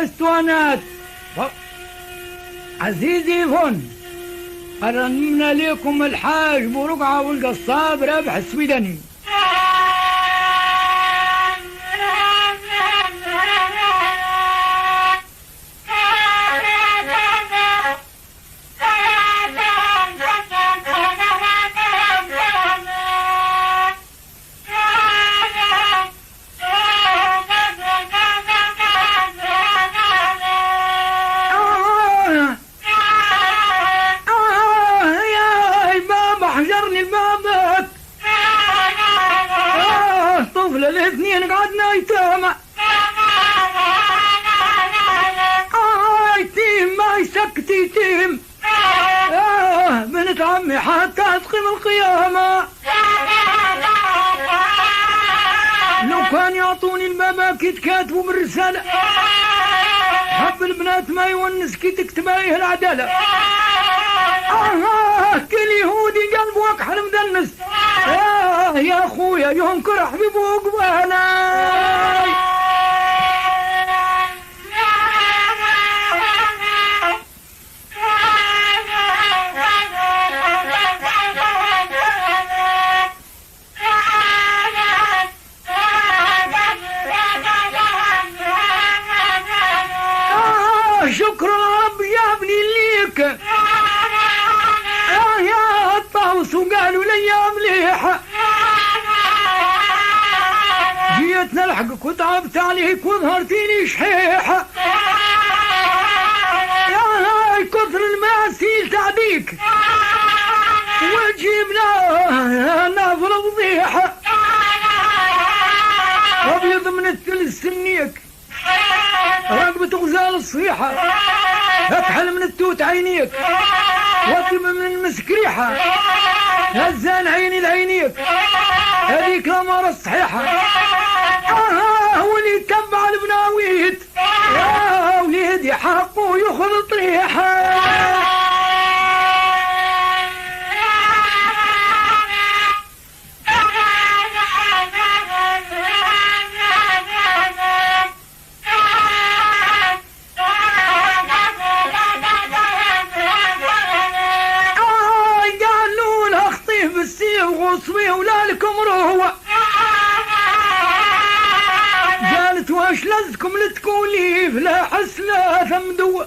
اسطوانات. عزيزي فون، أرنمنا لكم الحاج برقعة والقصاب ربح السويداني. الاثنين قعدنا يتامى. يتيم ما يسكت يتيم. بنت عمي حتى تقيم القيامة. لو كان يعطوني البابا كيت كاتبوا بالرسالة. حب البنات ما يونس كي تكتب عليه العدالة. كل يهودي قلبه اكحل مدنس. يا اخويا ينكر حبيبه قبالاي. شكرا رب جابني ليك. يا الطاوس وقالوا لي يا مليحة. جيت نلحقك وتعبت عليك وظهرتيني شحيحة. يا كثر الماسيل تعديك وجيبنا نافر فضيحة. أبيض من الثلث سنيك رقبة غزال الصيحة. اكحل من التوت عينيك واطيب من المسك ريحة. هزان عيني لعينيك هذيك الأمارة الصحيحة. ولي يتبع البناويت يا وليدي حقه يخلط ريحة. وصبي ولا لكم روى. قالت واش لزكم لتكوليف لا حس لا ثم دوا.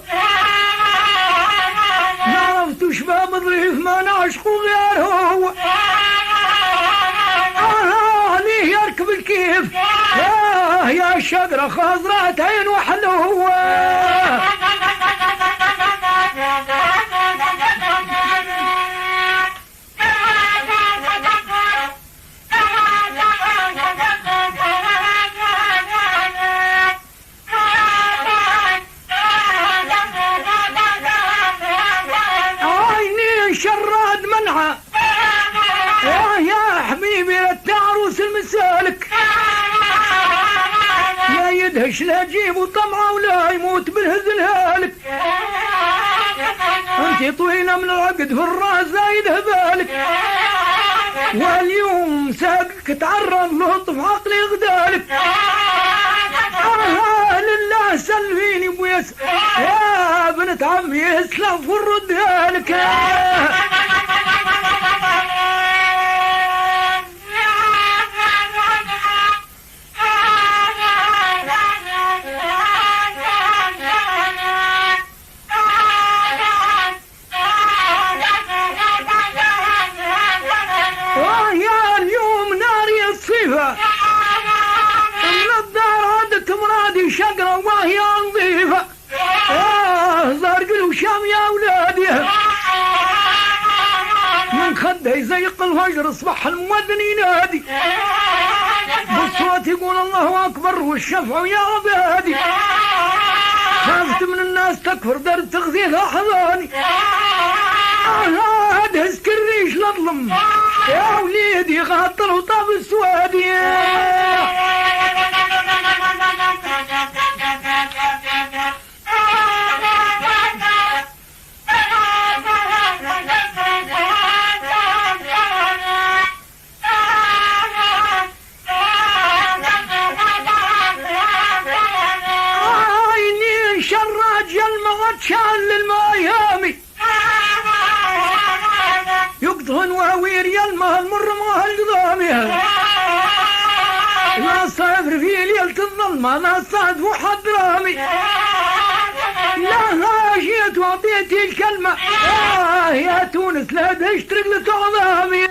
عرفتوا شباب ظريف ما نعشقوا غير هو. ليه يركب الكيف يا شجرة خضراء عين وحلوة. شراد منعه يا حبيبي التعروس المسالك. لا يدهش لا جيبه طمعه ولا يموت بالهزل هالك. انت طويلة من العقد في الراس زايد هبالك. واليوم ساقك تعرض لطف عقلي غدالك. لله سلفيني ابو ياسر يا بنت عمي يسلف ورد هالك. يا اليوم ناري الصيفة من الدار عادت مرادي شقرة وهي نظيفة. زرقل وشام يا ولادي من خده يزيق الفجر اصبح المؤذن ينادي بالصوت يقول الله اكبر والشفع يا عبادي. خافت من الناس تكفر درب تغذيها حضاني. هدهز كريش لظلم يا وليدي غاطر وطاب السوادي. عطشان للميامي يقطهن وهوير يلمه المر ما القضامي لا صافر في ليلة الظلمة لا صاد وحضرامي لا جيت وعطيتي الكلمة يا تونس لا تشترك لتعظامي